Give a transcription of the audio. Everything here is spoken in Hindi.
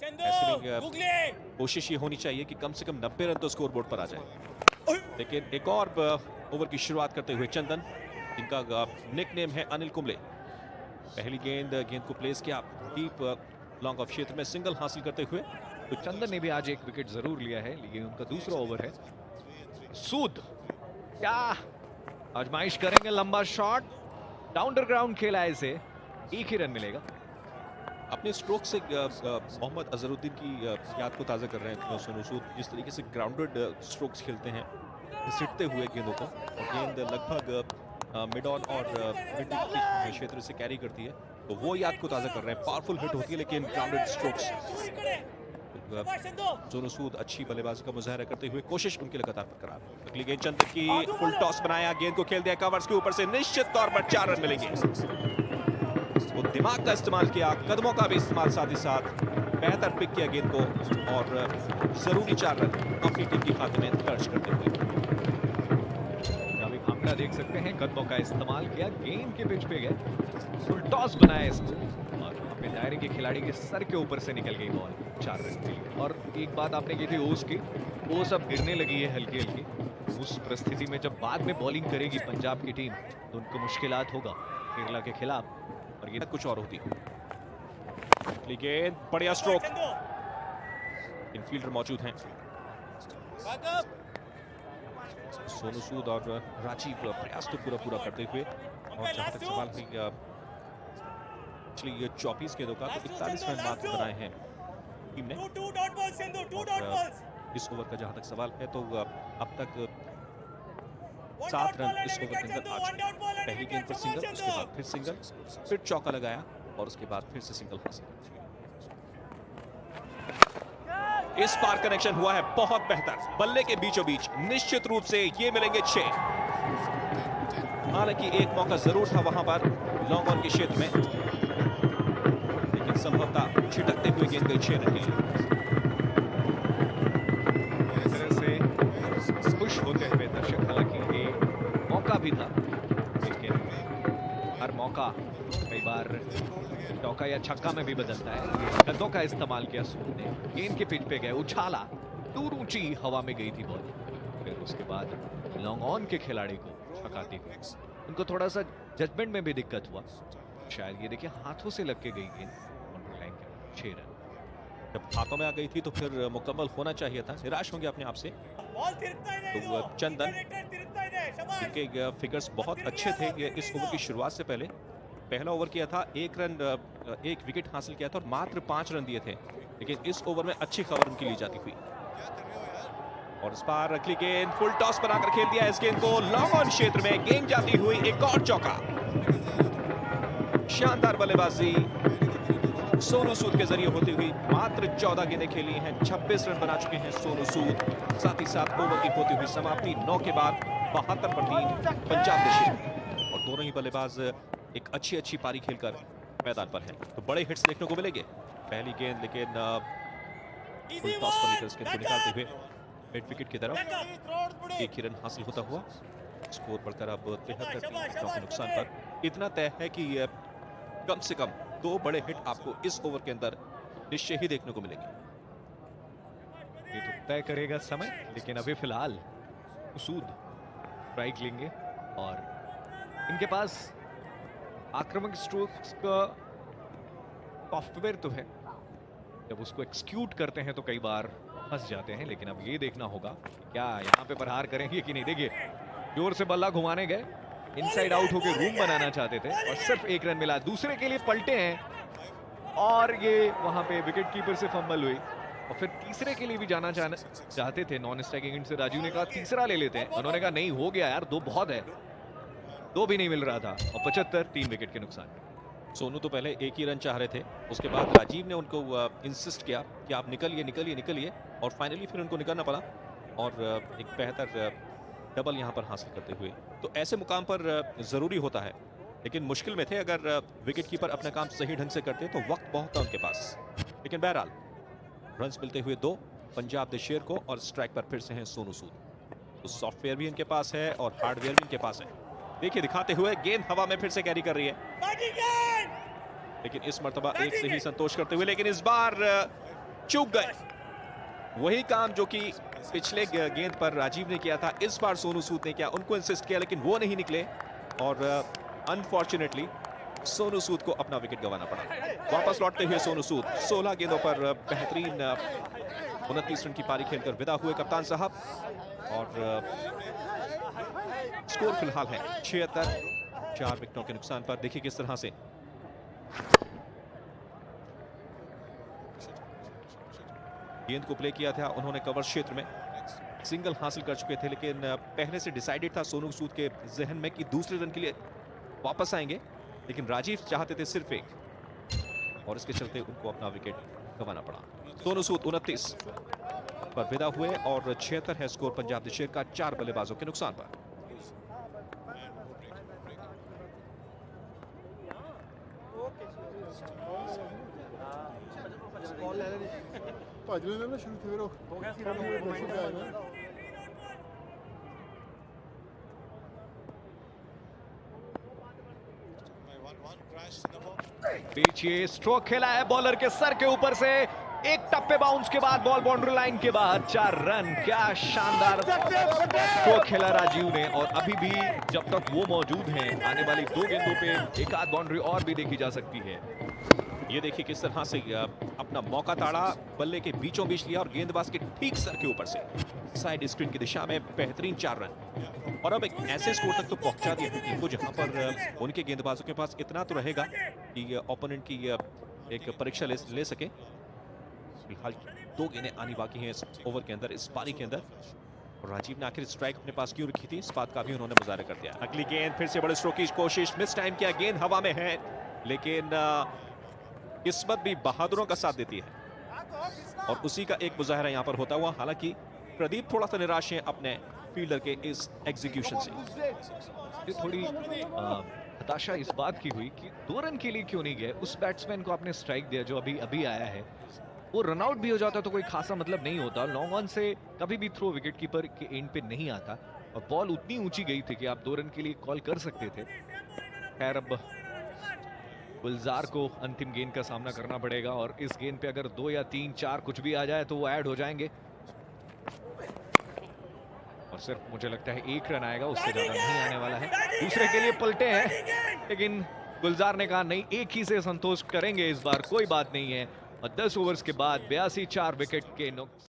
ऐसे में कोशिश ये होनी चाहिए कि कम से कम 90 रन तो स्कोर बोर्ड पर आ जाए। लेकिन एक और ओवर की शुरुआत करते हुए चंदन, जिनका निकनेम है अनिल कुंबले, पहली गेंद को प्लेस किया डीप लॉन्ग ऑफ क्षेत्र में, सिंगल हासिल करते हुए। तो चंदन ने भी आज एक विकेट जरूर लिया है, लेकिन उनका दूसरा ओवर है। सूद क्या आजमाइश करेंगे, लंबा शॉट, डाउन द ग्राउंड खेला है इसे, एक ही रन मिलेगा। अपने स्ट्रोक से मोहम्मद अजहरुद्दीन की याद को ताज़ा कर रहे हैं सोनू सूद। जिस तरीके से ग्राउंडेड स्ट्रोक्स खेलते हैं घसीटते हुए गेंदों को, और गेंद लगभग मिड ऑन और मिड के क्षेत्र से कैरी करती है, तो वो याद को ताज़ा कर रहे हैं। पावरफुल हिट होती है लेकिन ग्राउंडेड स्ट्रोक्स। सोनू सूद अच्छी बल्लेबाजी का मुजाहरा करते हुए, कोशिश उनकी लगातार बरकरार। अगली गेंद चंदन की, फुल टॉस बनाया, गेंद को खेल दिया कवर्स के ऊपर से, निश्चित तौर पर 4 रन मिलेंगे। वो दिमाग का इस्तेमाल किया, कदमों का भी इस्तेमाल, साथ ही साथ बेहतर पिक किया गेंद को, और जरूरी 4 रन अपनी टीम की खाते में दर्ज करते हुए। अभी भांगड़ा देख सकते हैं, कदमों का इस्तेमाल किया, गेंद के पिच पे गए, फुल टॉस बनाया इसको, और अपने दायरे के खिलाड़ी के सर के ऊपर से निकल गई बॉल, 4 रन के लिए। और एक बात आपने की थी ओस की, ओस अब गिरने लगी है हल्की हल्की। उस परिस्थिति में जब बाद में बॉलिंग करेगी पंजाब की टीम, तो उनको मुश्किलात होगा केरला के खिलाफ, और ये कुछ और होती। गेंद, बढ़िया स्ट्रोक, इनफील्डर मौजूद हैं सोनू सूद और राजीव, प्रयास तो पूरा करते हुए। और जहां तक सवाल है 24 गेंदों का, तो 41 रन मात्र बनाए हैं टीम ने। इस ओवर का जहां तक सवाल है, तो अब तक 7 रन इस ओवर के अंदर आ चुके हैं। पहली गेंद पर सिंगल, उसके बाद फिर सिंगल, फिर चौका लगाया, और उसके बाद फिर से सिंगल हासिल। इस पार कनेक्शन हुआ है बहुत बेहतर, बल्ले के बीचों बीच, निश्चित रूप से ये मिलेंगे 6। हालांकि एक मौका जरूर था वहां पर लॉन्ग ऑन के क्षेत्र में, लेकिन संभवतः छिटकते हुए गेंद गई 6 रन के लिए। इस तरह से खुश होते हुए दर्शक, हालांकि ये मौका भी था, लेकिन हर मौका कई बार चौका या छक्का में भी बदलता है। कदों का इस्तेमाल किया सूद ने, गेंद के पिच पे गए, उछाला, दूर ऊंची हवा में गई थी बॉल, फिर उसके बाद लॉन्ग ऑन के खिलाड़ी को छकाती हुई। उनको थोड़ा सा जजमेंट में भी दिक्कत हुआ शायद, ये देखिए हाथों से लग के गई गेंद, बाउंड्री लाइन के 6 रन। जब हाथों में आ गई थी तो फिर मुकम्मल होना चाहिए था, निराश होंगे अपने आप से। तो चंदन, इनके फिगर्स बहुत अच्छे थे इस ओवर की शुरुआत से पहले। पहला ओवर किया था, 1 विकेट हासिल किया था और मात्र 5 रन दिए थे, लेकिन इस ओवर में अच्छी खबर उनकी ली जाती हुई। और इस बार अगली गेंद, फुल टॉस बनाकर खेल दिया इस गेंद को, लॉन्ग ऑन क्षेत्र में गेंद जाती हुई, एक और चौका। शानदार बल्लेबाजी सोनू सूद के जरिए होती हुई। मात्र 14 गेंदें खेली हैं, 26 रन बना चुके हैं सोनू सूद। साथ ही साथ ओवर की होती हुई समाप्ति 9 के बाद 72 पर 3 पंजाब नेशनल। और दोनों ही बल्लेबाज एक अच्छी पारी खेलकर मैदान पर हैं, तो बड़े हिट्स देखने को मिलेंगे। पहली गेंद, लेकिन फुल टॉस पर लेकर इसके निकालते हुए मिड विकेट की तरफ, 1 ही रन हासिल होता हुआ, स्कोर बढ़कर अब 73 के नुकसान पर। इतना तय है कि कम से कम 2 बड़े हिट आपको इस ओवर के अंदर निश्चय ही देखने को मिलेंगे। ये तो तय करेगा समय, लेकिन अभी फिलहाल सूद स्ट्राइक लेंगे, और इनके पास आक्रामक स्ट्रोक्स का सॉफ्टवेयर तो है, जब उसको एक्सक्यूट करते हैं तो कई बार फंस जाते हैं। लेकिन अब ये देखना होगा क्या यहाँ पे प्रहार करेंगे कि नहीं। देखिए जोर से बल्ला घुमाने गए, इनसाइड आउट होकर रूम बनाना चाहते थे, और सिर्फ 1 रन मिला। दूसरे के लिए पलटे हैं, और ये वहां पे विकेट कीपर से फंबल हुई, और फिर तीसरे के लिए भी जाना चाहते थे। नॉन स्ट्राइकिंग एंड से राजू ने कहा तीसरा ले लेते हैं, उन्होंने कहा नहीं, हो गया यार, 2 बहुत है, 2 भी नहीं मिल रहा था, और 75, 3 विकेट के नुकसान। सोनू तो पहले 1 ही रन चाह रहे थे, उसके बाद राजीव ने उनको इंसिस्ट किया कि आप निकलिए, और फाइनली फिर उनको निकलना पड़ा, और एक बेहतर डबल यहां पर हासिल करते हुए। तो ऐसे मुकाम पर जरूरी होता है, लेकिन मुश्किल में थे। अगर विकेट कीपर अपना काम सही ढंग से करते तो वक्त बहुत था उनके पास। लेकिन बहरहाल रन्स मिलते हुए 2 पंजाब द शेर को, और स्ट्राइक पर फिर से हैं सोनू सूद। तो सॉफ्टवेयर भी इनके पास है और हार्डवेयर भी इनके पास है। देखिए दिखाते हुए, गेंद हवा में फिर से कैरी कर रही है, लेकिन इस मर्तबा एक से ही संतोष करते हुए। लेकिन इस बार चूक गए। वही काम जो कि पिछले गेंद पर राजीव ने किया था, इस बार सोनू सूद ने किया, उनको इंसिस्ट किया लेकिन वो नहीं निकले और अनफॉर्चुनेटली सोनू सूद को अपना विकेट गंवाना पड़ा। वापस लौटते हुए सोनू सूद 16 गेंदों पर बेहतरीन 29 रन की पारी खेलकर विदा हुए कप्तान साहब और स्कोर फिलहाल है 76, 4 विकेटों के नुकसान पर। देखिए किस तरह से गेंद को प्ले किया था उन्होंने कवर क्षेत्र में, सिंगल हासिल कर चुके थे लेकिन पहले से डिसाइडेड था सोनू सूद के जहन में कि दूसरे रन के लिए वापस आएंगे, लेकिन राजीव चाहते थे सिर्फ एक और इसके चलते उनको अपना विकेट गंवाना पड़ा। सोनू सूद 29 पर विदा हुए और 76 है स्कोर पंजाब शेर का 4 बल्लेबाजों के नुकसान पर। ਭੱਜ ਲੈਂਦੇ ਨਾ ਸ਼ੁਰੂ ਤੋਂ ਫਿਰ ਹੋ ਗਿਆ ਸੀ ਰਨ बीच ये स्ट्रोक खेला है बॉलर के सर के ऊपर से, एक टप्पे बाउंस के बाद बॉल बाउंड्री लाइन के बाद 4 रन। क्या शानदार स्ट्रोक खेला राजीव ने और अभी भी जब तक वो मौजूद हैं आने वाली 2 गेंदों पे एक आध बाउंड्री और भी देखी जा सकती है। ये देखिए किस तरह से अपना मौका ताड़ा, बल्ले के बीचों बीच लिया और गेंदबाज के ठीक सर के ऊपर से साइड स्क्रीन की दिशा में बेहतरीन 4 रन और अब एक ऐसे स्कोर तक तो पहुंचा दिया टीम को जहां पर उनके गेंदबाजों के पास इतना तो रहेगा कि ओपोनेंट की एक परीक्षा ले सके। फिलहाल 2 गेंदें आनी बाकी हैं इस ओवर के अंदर, इस पारी के अंदर, और राजीव ने आखिर स्ट्राइक अपने पास क्यों रखी थी इस बात का भी उन्होंने मुजाहरा कर दिया। अगली गेंद फिर से बड़े स्ट्रोक की कोशिश, मिस टाइम किया, गेंद हवा में है लेकिन किस्मत भी बहादुरों का साथ देती है और उसी का एक मुजाहरा यहां पर होता हुआ। हालांकि प्रदीप थोड़ा सा निराश है अपने फील्डर के इस एग्जीक्यूशन से। ये थोड़ी हताशा इस बात की हुई कि 2 रन के लिए क्यों नहीं गए। उस बैट्समैन को आपने स्ट्राइक दिया जो अभी आया है, वो रनआउट भी हो जाता तो कोई खासा मतलब नहीं होता। लॉन्ग ऑन से कभी भी थ्रो विकेट कीपर के एंड पे नहीं आता और बॉल उतनी ऊंची गई थी कि आप 2 रन के लिए कॉल कर सकते थे। खैर अब गुलजार को अंतिम गेंद का सामना करना पड़ेगा और इस गेंद पे अगर 2 या 3, 4 कुछ भी आ जाए तो वो ऐड हो जाएंगे और सिर्फ मुझे लगता है 1 रन आएगा, उससे ज्यादा नहीं आने वाला है। दूसरे के लिए पलटे हैं लेकिन गुलजार ने कहा नहीं, एक ही से संतोष करेंगे इस बार, कोई बात नहीं है। और 10 ओवर्स के बाद 82, 4 विकेट के